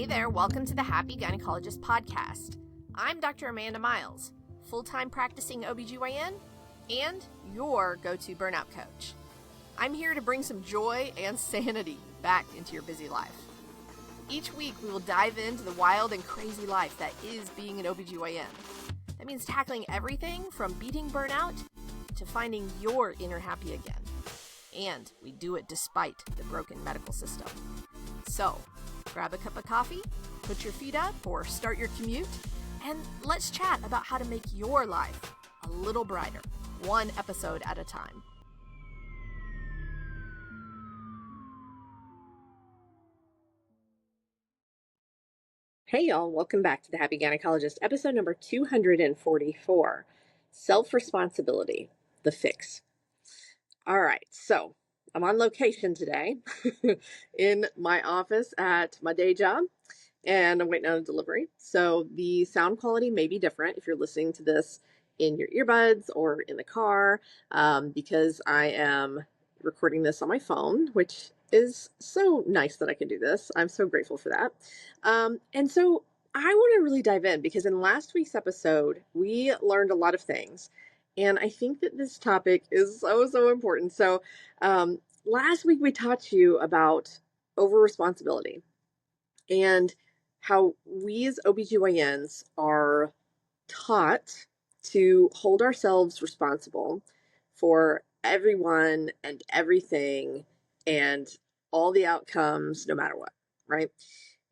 Hey there, welcome to the Happy Gynecologist Podcast. I'm Dr. Amanda Miles, full-time practicing OBGYN and your go-to burnout coach. I'm here to bring some joy and sanity back into your busy life. Each week we will dive into the wild and crazy life that is being an OBGYN. That means tackling everything from beating burnout to finding your inner happy again. And we do it despite the broken medical system. So, grab a cup of coffee, put your feet up, or start your commute, and let's chat about how to make your life a little brighter, one episode at a time. Hey y'all, welcome back to the Happy Gynecologist, episode number 244, Self-Responsibility, the Fix. All right, so I'm on location today in my office at my day job, and I'm waiting on a delivery. So the sound quality may be different if you're listening to this in your earbuds or in the car, because I am recording this on my phone, which is so nice that I can do this. I'm so grateful for that. And so I want to really dive in because in last week's episode, we learned a lot of things. And I think that this topic is so important. So last week we taught you about over-responsibility and how we as OBGYNs are taught to hold ourselves responsible for everyone and everything and all the outcomes, no matter what, right?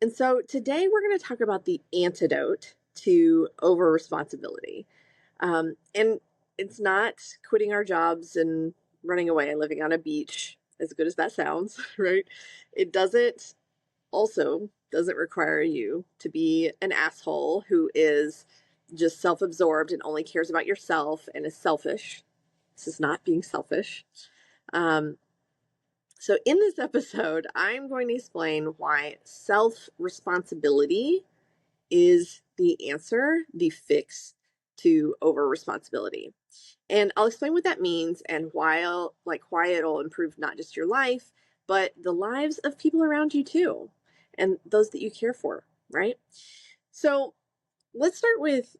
And so today we're going to talk about the antidote to over-responsibility. And it's not quitting our jobs and running away and living on a beach, as good as that sounds, right? It doesn't require you to be an asshole who is just self-absorbed and only cares about yourself and is selfish. This is not being selfish. So in this episode, I'm going to explain why self-responsibility is the answer, the fix to over-responsibility. And I'll explain what that means and why it'll improve not just your life, but the lives of people around you too, and those that you care for, right? So let's start with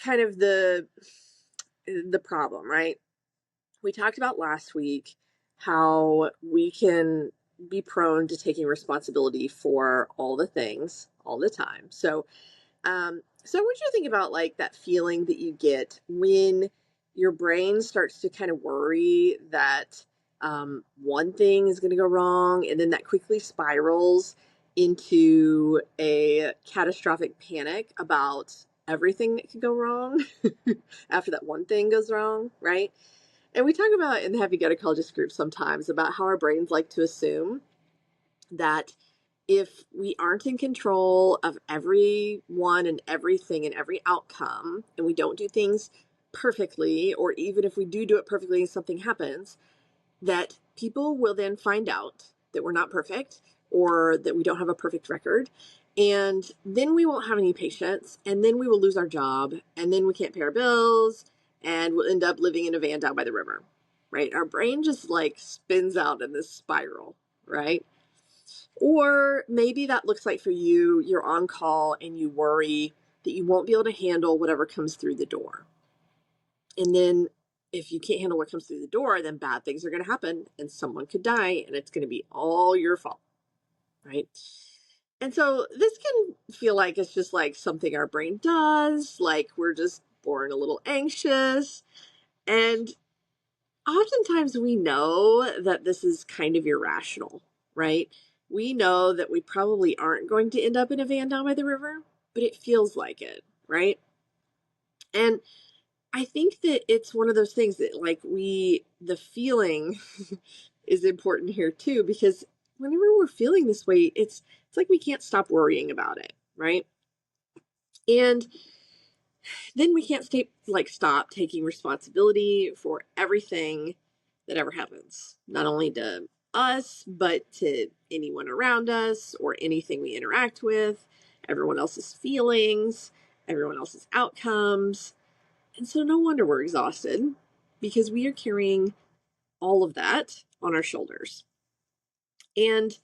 kind of the problem, right? We talked about last week how we can be prone to taking responsibility for all the things all the time. So I want you to think about like that feeling that you get when your brain starts to kind of worry that one thing is going to go wrong, and then that quickly spirals into a catastrophic panic about everything that could go wrong after that one thing goes wrong, right? And we talk about in the Happy Gynecologist group sometimes about how our brains like to assume that if we aren't in control of everyone and everything and every outcome, and we don't do things perfectly, or even if we do it perfectly and something happens, that people will then find out that we're not perfect or that we don't have a perfect record. And then we won't have any patients, and then we will lose our job, and then we can't pay our bills, and we'll end up living in a van down by the river, right? Our brain just like spins out in this spiral, right? Or maybe that looks like for you, you're on call and you worry that you won't be able to handle whatever comes through the door. And then if you can't handle what comes through the door, then bad things are going to happen and someone could die and it's going to be all your fault, right? And so this can feel like it's just like something our brain does, like we're just born a little anxious. And oftentimes we know that this is kind of irrational, right? We know that we probably aren't going to end up in a van down by the river, but it feels like it, right? And I think that it's one of those things that like the feeling is important here too, because whenever we're feeling this way, it's like we can't stop worrying about it, right? And then we can't stop taking responsibility for everything that ever happens, not only to us, but to anyone around us or anything we interact with, everyone else's feelings, everyone else's outcomes. And so no wonder we're exhausted because we are carrying all of that on our shoulders. And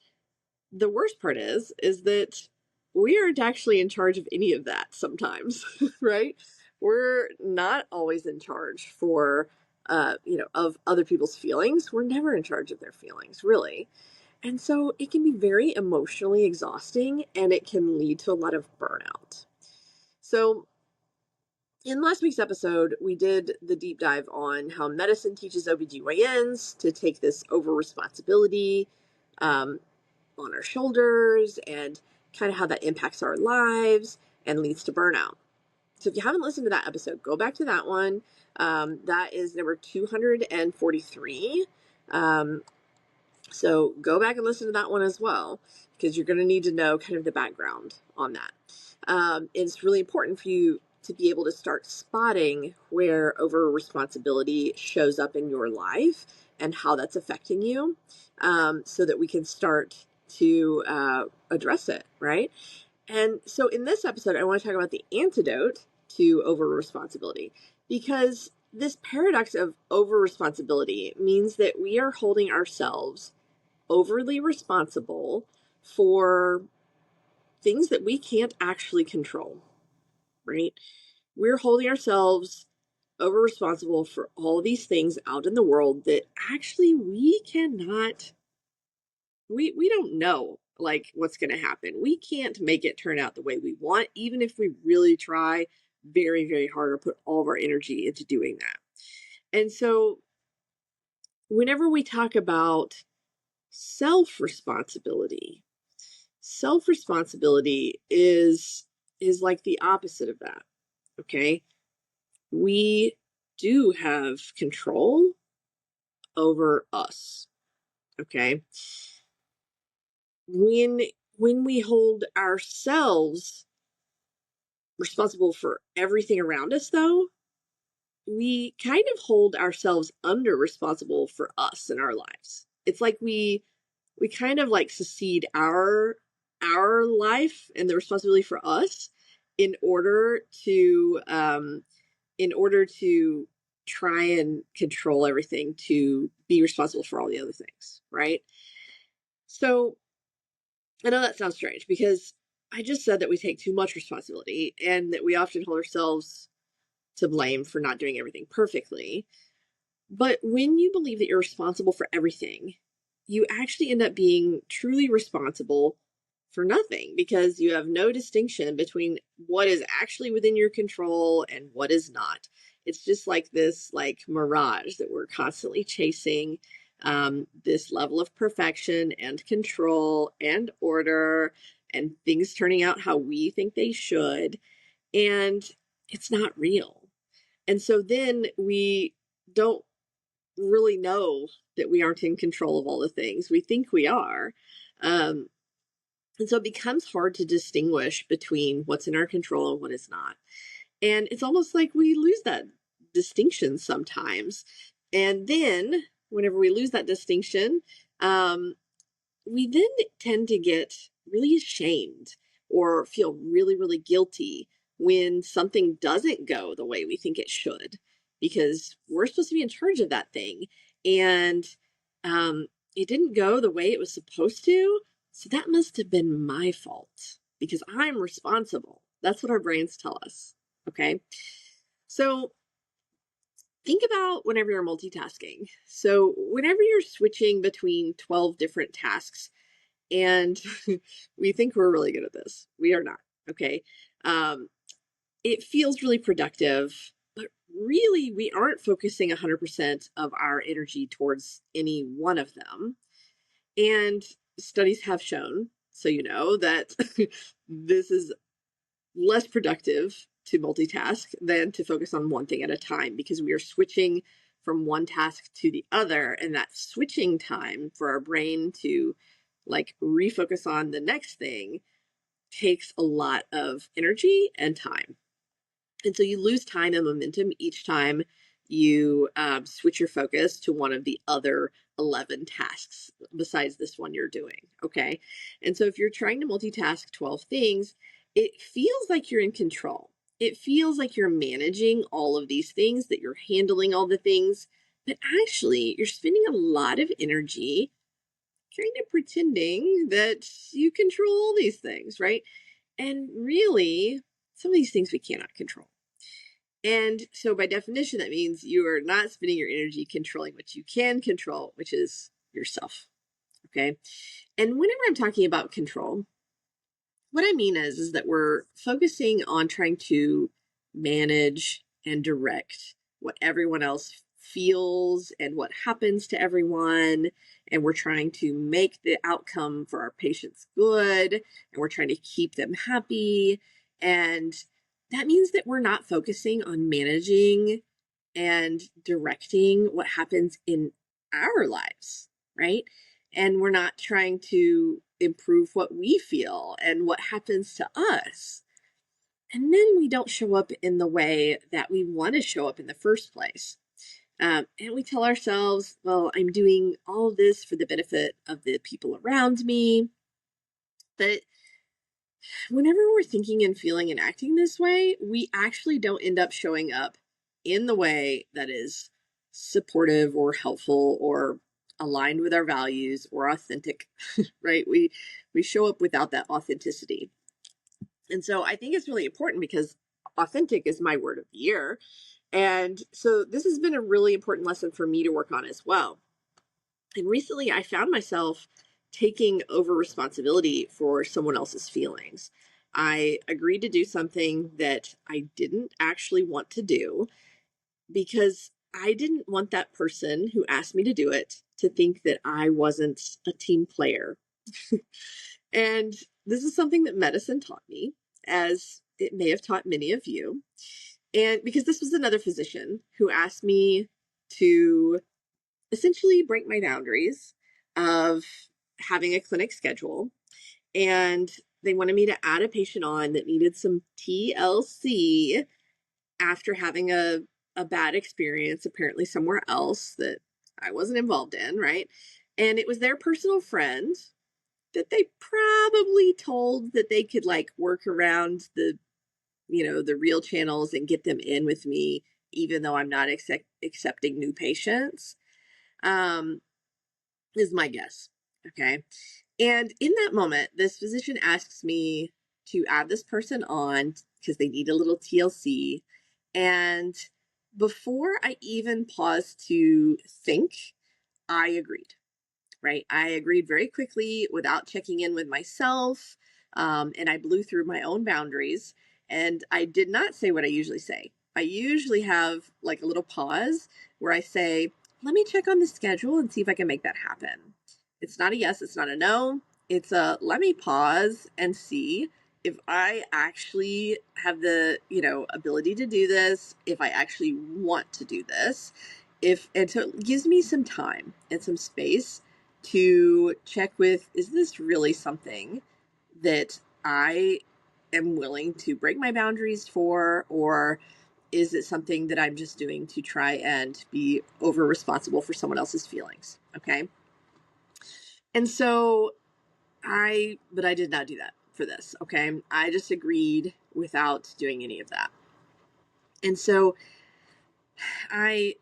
the worst part is that we aren't actually in charge of any of that sometimes, right? We're not always in charge of other people's feelings. We're never in charge of their feelings, really. And so it can be very emotionally exhausting and it can lead to a lot of burnout. So in last week's episode, we did the deep dive on how medicine teaches OBGYNs to take this over responsibility on our shoulders and kind of how that impacts our lives and leads to burnout. So if you haven't listened to that episode, go back to that one. That is number 243. So go back and listen to that one as well, because you're going to need to know kind of the background on that. It's really important for you to be able to start spotting where over responsibility shows up in your life and how that's affecting you, so that we can start to address it, right? And so in this episode, I want to talk about the antidote to over responsibility, because this paradox of over responsibility means that we are holding ourselves overly responsible for things that we can't actually control, right? We're holding ourselves over responsible for all these things out in the world that actually we cannot, we don't know like what's going to happen. We can't make it turn out the way we want, even if we really try very, very hard or put all of our energy into doing that. And so whenever we talk about self-responsibility, self-responsibility is like the opposite of that. Okay? We do have control over us. Okay? When we hold ourselves responsible for everything around us, though, we kind of hold ourselves under responsible for us and our lives. It's like we kind of like secede our life and the responsibility for us in order to try and control everything, to be responsible for all the other things, right? So I know that sounds strange, because I just said that we take too much responsibility and that we often hold ourselves to blame for not doing everything perfectly. But when you believe that you're responsible for everything, you actually end up being truly responsible for nothing, because you have no distinction between what is actually within your control and what is not. It's just like this like mirage that we're constantly chasing, this level of perfection and control and order and things turning out how we think they should. And it's not real. And so then we don't really know that we aren't in control of all the things we think we are. And so it becomes hard to distinguish between what's in our control and what is not. And it's almost like we lose that distinction sometimes. And then whenever we lose that distinction, we then tend to get really ashamed or feel really, really guilty when something doesn't go the way we think it should, because we're supposed to be in charge of that thing. And it didn't go the way it was supposed to. So that must have been my fault because I'm responsible. That's what our brains tell us. Okay. So think about whenever you're multitasking. So whenever you're switching between 12 different tasks, and we think we're really good at this, we are not. Okay. It feels really productive, but really we aren't focusing 100% of our energy towards any one of them. And studies have shown, so you know, that this is less productive to multitask than to focus on one thing at a time, because we are switching from one task to the other, and that switching time for our brain to like refocus on the next thing takes a lot of energy and time. And so you lose time and momentum each time you switch your focus to one of the other 11 tasks besides this one you're doing. Okay. And so if you're trying to multitask 12 things, it feels like you're in control. It feels like you're managing all of these things, that you're handling all the things, but actually you're spending a lot of energy kind of pretending that you control all these things, right? And really, some of these things we cannot control. And so by definition, that means you are not spending your energy controlling what you can control, which is yourself. Okay. And whenever I'm talking about control, what I mean is that we're focusing on trying to manage and direct what everyone else feels and what happens to everyone. And we're trying to make the outcome for our patients good. And we're trying to keep them happy. And that means that we're not focusing on managing and directing what happens in our lives, right? And we're not trying to improve what we feel and what happens to us. And then we don't show up in the way that we want to show up in the first place. And we tell ourselves, well, I'm doing all of this for the benefit of the people around me. But whenever we're thinking and feeling and acting this way, we actually don't end up showing up in the way that is supportive or helpful or aligned with our values or authentic, right? We show up without that authenticity. And so I think it's really important because authentic is my word of the year. And so this has been a really important lesson for me to work on as well. And recently I found myself taking over responsibility for someone else's feelings. I agreed to do something that I didn't actually want to do because I didn't want that person who asked me to do it to think that I wasn't a team player. And this is something that medicine taught me, as it may have taught many of you. And because this was another physician who asked me to essentially break my boundaries of having a clinic schedule. And they wanted me to add a patient on that needed some TLC after having a bad experience, apparently somewhere else that I wasn't involved in, right? And it was their personal friend that they probably told that they could like work around the, the real channels and get them in with me, even though I'm not accepting new patients. Is my guess. Okay. And in that moment, this physician asks me to add this person on because they need a little TLC. And before I even paused to think, I agreed, right? I agreed very quickly without checking in with myself. And I blew through my own boundaries. And I did not say what I usually say. I usually have like a little pause where I say, let me check on the schedule and see if I can make that happen. It's not a yes, it's not a no. It's a let me pause and see if I actually have the, ability to do this, if I actually want to do this. And so it gives me some time and some space to check with, is this really something that I am willing to break my boundaries for, or is it something that I'm just doing to try and be over responsible for someone else's feelings? Okay. And so but I did not do that for this. Okay. I just agreed without doing any of that. And so I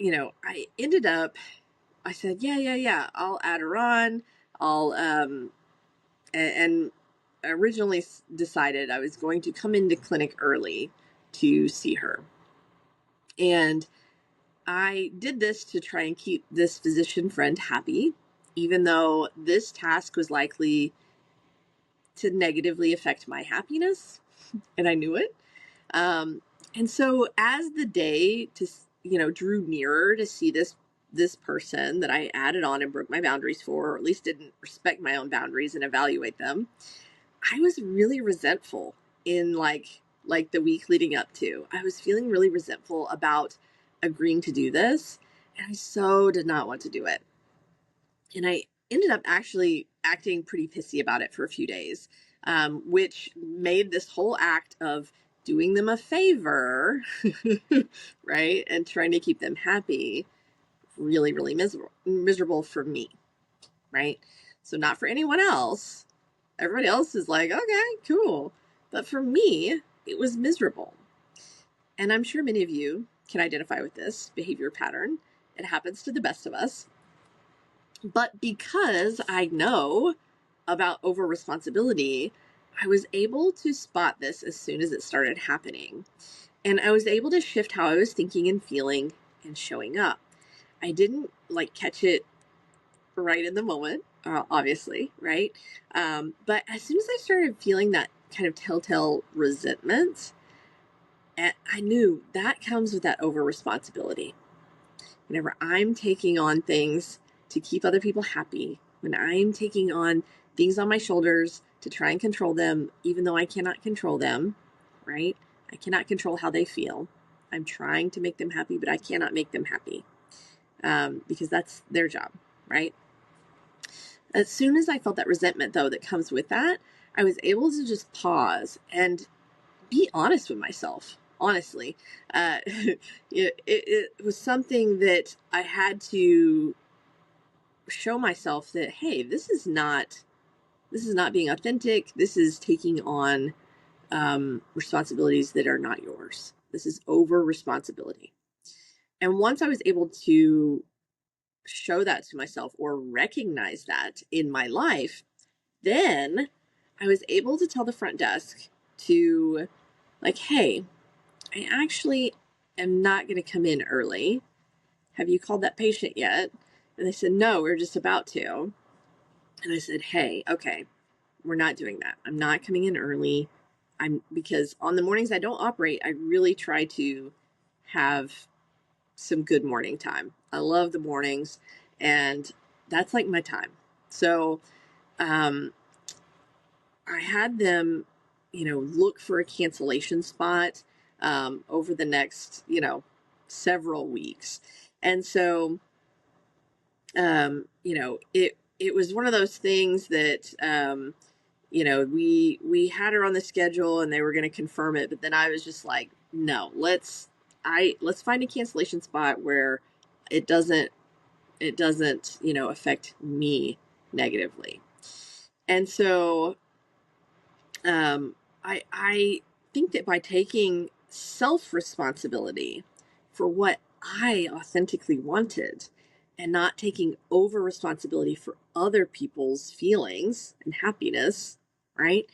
ended up, I said, yeah, I'll add her on. I'll, and originally decided I was going to come into clinic early to see her. And I did this to try and keep this physician friend happy, even though this task was likely to negatively affect my happiness, and I knew it. And so as the day drew nearer to see this person that I added on and broke my boundaries for, or at least didn't respect my own boundaries and evaluate them, I was really resentful in like the week leading up to. I was feeling really resentful about agreeing to do this, and I so did not want to do it. And I ended up actually acting pretty pissy about it for a few days, which made this whole act of doing them a favor, right, and trying to keep them happy really, really miserable for me, right? So not for anyone else. Everybody else is like, okay, cool. But for me, it was miserable. And I'm sure many of you can identify with this behavior pattern. It happens to the best of us. But because I know about over responsibility, I was able to spot this as soon as it started happening. And I was able to shift how I was thinking and feeling and showing up. I didn't like catch it right in the moment, obviously, right? But as soon as I started feeling that kind of telltale resentment, I knew that comes with that over responsibility. Whenever I'm taking on things to keep other people happy, when I'm taking on things on my shoulders to try and control them, even though I cannot control them, right? I cannot control how they feel. I'm trying to make them happy, but I cannot make them happy because that's their job, right? As soon as I felt that resentment, though, that comes with that, I was able to just pause and be honest with myself. Honestly, it was something that I had to show myself that, hey, this is not being authentic. This is taking on responsibilities that are not yours. This is over responsibility. And once I was able to show that to myself or recognize that in my life, then I was able to tell the front desk to, like, hey, I actually am not going to come in early. Have you called that patient yet? And they said, no, we're just about to. And I said, hey, okay, we're not doing that. I'm not coming in early. Because on the mornings I don't operate, I really try to have some good morning time. I love the mornings, and that's like my time. So, I had them, look for a cancellation spot over the next, several weeks. And so, it was one of those things that, we had her on the schedule and they were going to confirm it. But then I was just like, no, let's find a cancellation spot where it doesn't, affect me negatively. And so, I think that by taking self-responsibility for what I authentically wanted and not taking over responsibility for other people's feelings and happiness, right?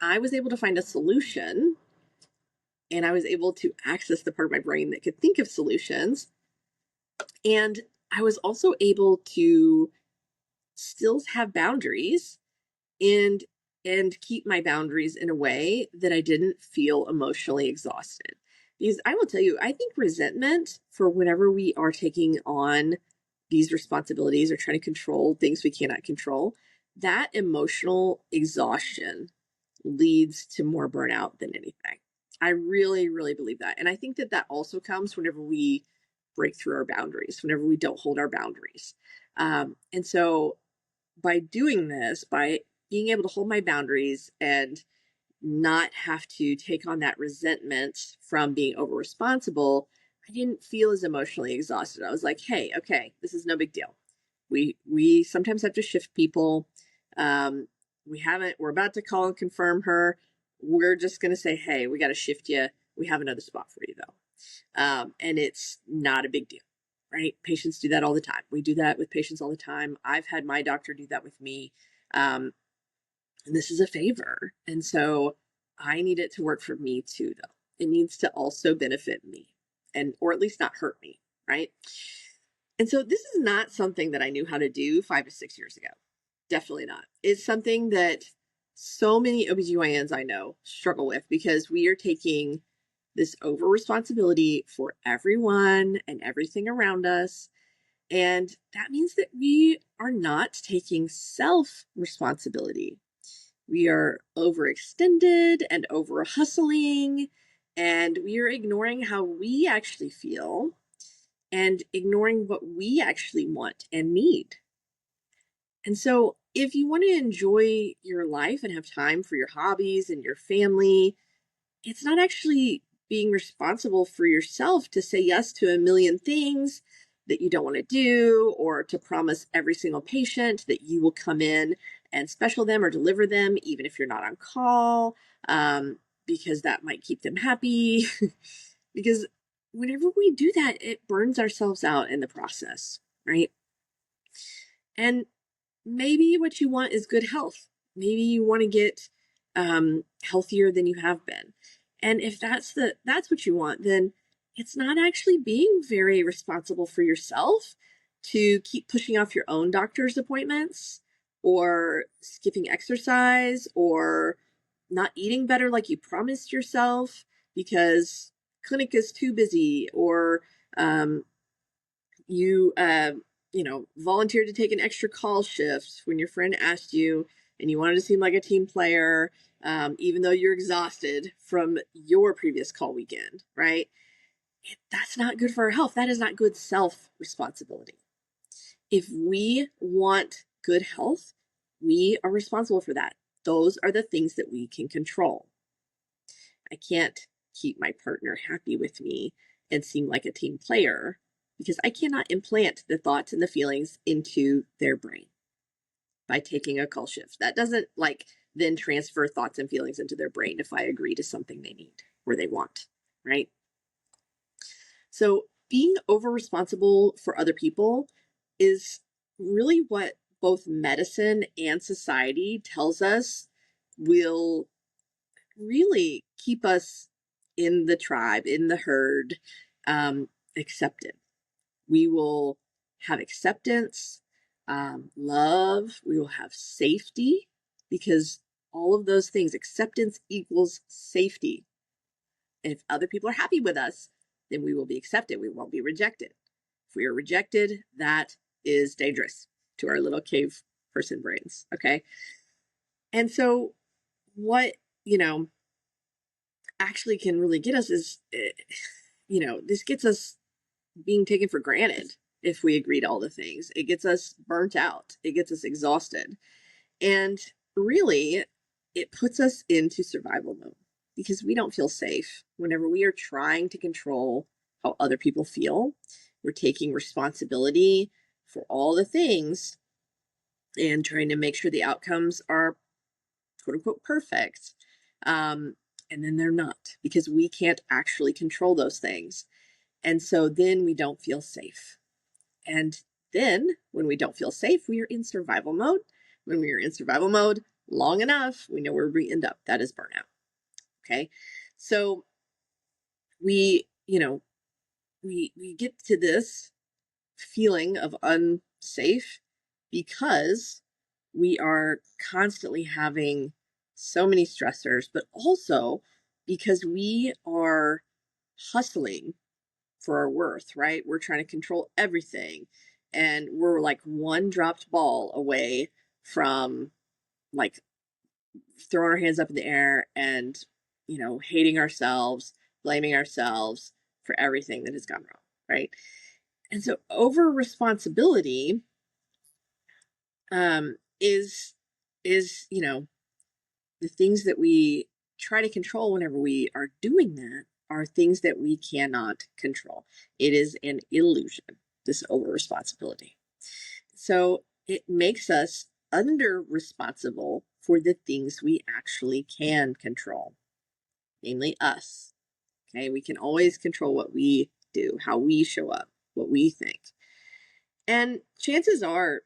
I was able to find a solution, and I was able to access the part of my brain that could think of solutions. And I was also able to still have boundaries and keep my boundaries in a way that I didn't feel emotionally exhausted. Because I will tell you, I think resentment for whenever we are taking on these responsibilities or trying to control things we cannot control, that emotional exhaustion leads to more burnout than anything. I really, really believe that. And I think that that also comes whenever we break through our boundaries, whenever we don't hold our boundaries. And so by doing this, by being able to hold my boundaries and not have to take on that resentment from being over responsible, I didn't feel as emotionally exhausted. I was like, hey, okay, this is no big deal. We sometimes have to shift people. We're about to call and confirm her. We're just going to say, hey, we got to shift you. We have another spot for you though. And it's not a big deal, right? Patients do that all the time. We do that with patients all the time. I've had my doctor do that with me. And this is a favor. And so I need it to work for me too, though. It needs to also benefit me or at least not hurt me, right? And so this is not something that I knew how to do 5 to 6 years ago. Definitely not. It's something that so many OBGYNs I know struggle with because we are taking this over responsibility for everyone and everything around us. And that means that we are not taking self responsibility. We are overextended and over hustling, and we are ignoring how we actually feel and ignoring what we actually want and need. And so, if you want to enjoy your life and have time for your hobbies and your family, it's not actually being responsible for yourself to say yes to a million things that you don't want to do, or to promise every single patient that you will come in and special them or deliver them, even if you're not on call, because that might keep them happy. Because whenever we do that, it burns ourselves out in the process, right? And maybe what you want is good health. Maybe you want to get healthier than you have been. And if that's what you want, then it's not actually being very responsible for yourself to keep pushing off your own doctor's appointments or skipping exercise or not eating better like you promised yourself because clinic is too busy, or you volunteered to take an extra call shift when your friend asked you and you wanted to seem like a team player, even though you're exhausted from your previous call weekend, right? That's not good for our health. That is not good self-responsibility. If we want good health, we are responsible for that. Those are the things that we can control. I can't keep my partner happy with me and seem like a team player because I cannot implant the thoughts and the feelings into their brain by taking a call shift. That doesn't then transfer thoughts and feelings into their brain if I agree to something they need or they want, right? So being over responsible for other people is really what both medicine and society tells us will really keep us in the tribe, in the herd, accepted. We will have acceptance, love, we will have safety, because all of those things, acceptance equals safety. And if other people are happy with us, then we will be accepted. We won't be rejected. If we are rejected, that is dangerous to our little cave person brains. Okay. And so what, actually can really get us is, this gets us being taken for granted. If we agree to all the things, it gets us burnt out. It gets us exhausted. And really, it puts us into survival mode because we don't feel safe whenever we are trying to control how other people feel. We're taking responsibility for all the things and trying to make sure the outcomes are quote unquote perfect. And then they're not, because we can't actually control those things. And so then we don't feel safe. And then when we don't feel safe, we are in survival mode. When we are in survival mode long enough, we know where we end up. That is burnout. Okay. So we get to this feeling of unsafe because we are constantly having so many stressors, but also because we are hustling for our worth, right? We're trying to control everything. And we're like one dropped ball away from throwing our hands up in the air and, hating ourselves, blaming ourselves for everything that has gone wrong, right? And so over responsibility is the things that we try to control whenever we are doing that are things that we cannot control. It is an illusion, this over responsibility. So it makes us under responsible for the things we actually can control, namely us. Okay, we can always control what we do, how we show up, what we think. And chances are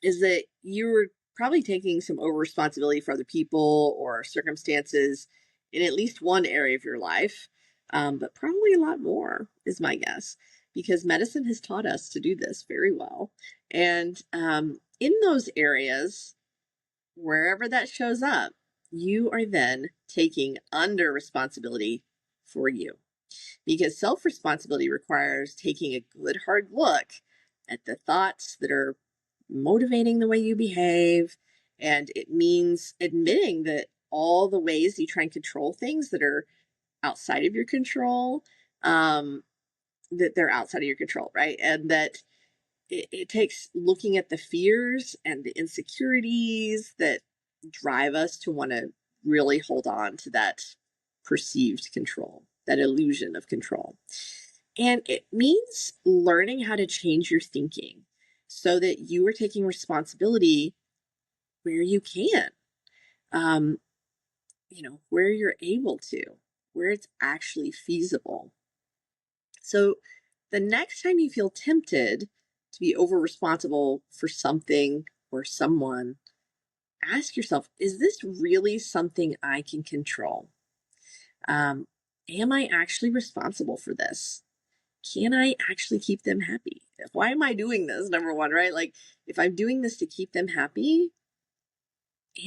is that you're probably taking some over responsibility for other people or circumstances in at least one area of your life, but probably a lot more is my guess, because medicine has taught us to do this very well. And in those areas, wherever that shows up, you are then taking under responsibility for you, because self-responsibility requires taking a good hard look at the thoughts that are motivating the way you behave. And it means admitting that all the ways you try and control things that are outside of your control, that they're outside of your control, right? And that it takes looking at the fears and the insecurities that drive us to want to really hold on to that perceived control, that illusion of control. And it means learning how to change your thinking so that you are taking responsibility where you can, where you're able to, where it's actually feasible. So the next time you feel tempted to be over responsible for something or someone, ask yourself, is this really something I can control? Am I actually responsible for this? Can I actually keep them happy? Why am I doing this? Number one, right? Like, if I'm doing this to keep them happy,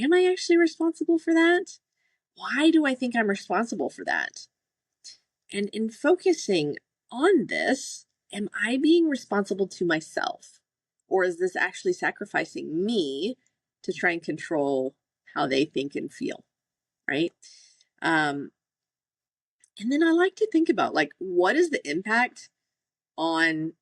am I actually responsible for that? Why do I think I'm responsible for that? And in focusing on this, am I being responsible to myself? Or is this actually sacrificing me to try and control how they think and feel? Right? And then I like to think about, like, what is the impact on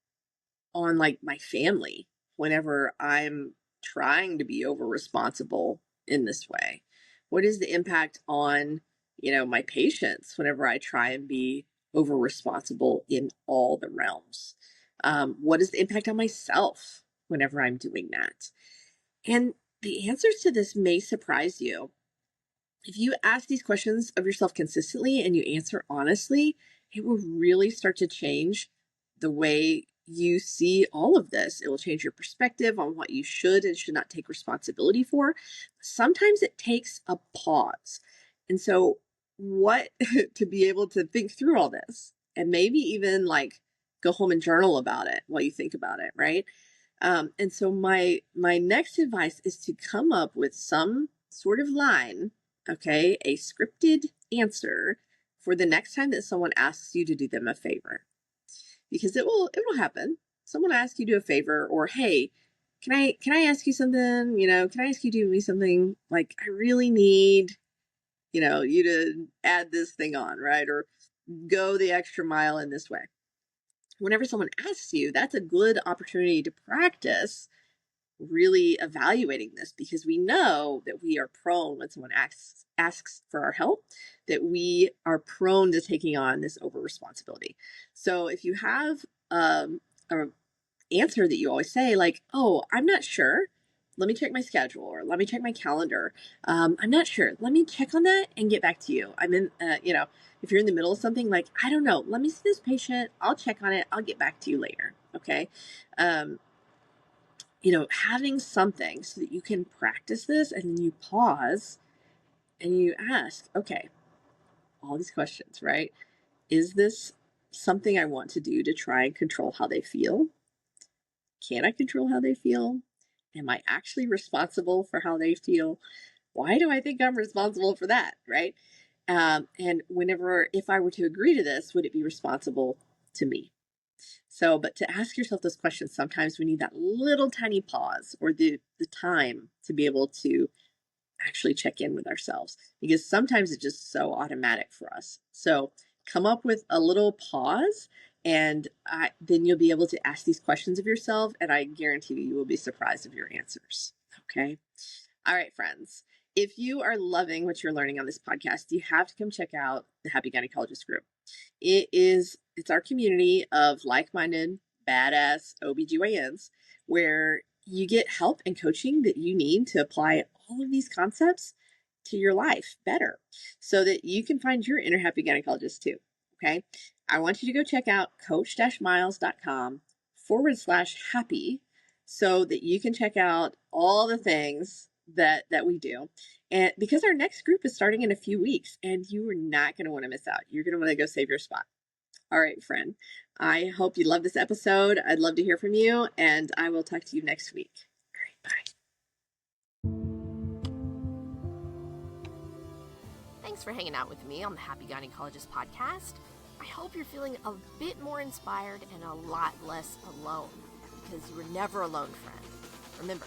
like my family whenever I'm trying to be over responsible in this way? What is the impact on, my patients whenever I try and be over responsible in all the realms? What is the impact on myself whenever I'm doing that? And the answers to this may surprise you. If you ask these questions of yourself consistently and you answer honestly, it will really start to change the way you see all of this. It will change your perspective on what you should and should not take responsibility for. Sometimes it takes a pause. And so, what to be able to think through all this and maybe even like go home and journal about it while you think about it, right? And so my next advice is to come up with some sort of line, okay, a scripted answer for the next time that someone asks you to do them a favor, because it will happen. Someone asks you to do a favor, or hey, can I ask you something? Can I ask you to do me something? Like, I really need, you to add this thing on, right? Or go the extra mile in this way. Whenever someone asks you, that's a good opportunity to practice really evaluating this, because we know that we are prone, when someone asks for our help, that we are prone to taking on this over responsibility. So if you have an answer that you always say, like, oh, I'm not sure, let me check my schedule, or let me check my calendar, I'm not sure, let me check on that and get back to you. I'm in, if you're in the middle of something, like, I don't know, let me see this patient, I'll check on it, I'll get back to you later. Okay. Having something so that you can practice this, and then you pause and you ask, okay, all these questions, right? Is this something I want to do to try and control how they feel? Can I control how they feel? Am I actually responsible for how they feel? Why do I think I'm responsible for that, right? And if I were to agree to this, would it be responsible to me? So, but to ask yourself those questions, sometimes we need that little tiny pause, or the time to be able to actually check in with ourselves, because sometimes it's just so automatic for us. So come up with a little pause, and then you'll be able to ask these questions of yourself, and I guarantee you will be surprised of your answers. Okay. All right, friends. If you are loving what you're learning on this podcast, you have to come check out the Happy Gynecologist group. It's our community of like-minded, badass OBGYNs, where you get help and coaching that you need to apply all of these concepts to your life better, so that you can find your inner happy gynecologist too. Okay. I want you to go check out coach-miles.com/happy, so that you can check out all the things that we do. And because our next group is starting in a few weeks, and you are not going to want to miss out. You're going to want to go save your spot. All right, friend. I hope you love this episode. I'd love to hear from you, and I will talk to you next week. All right, bye. Thanks for hanging out with me on the Happy Gynecologist podcast. I hope you're feeling a bit more inspired and a lot less alone, because you were never alone, friend. Remember,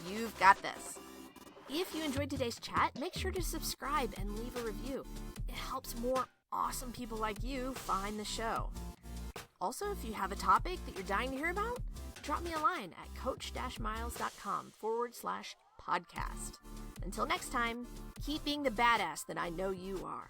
you've got this. If you enjoyed today's chat, make sure to subscribe and leave a review. It helps more awesome people like you find the show. Also, if you have a topic that you're dying to hear about, drop me a line at coach-miles.com/podcast. Until next time, keep being the badass that I know you are.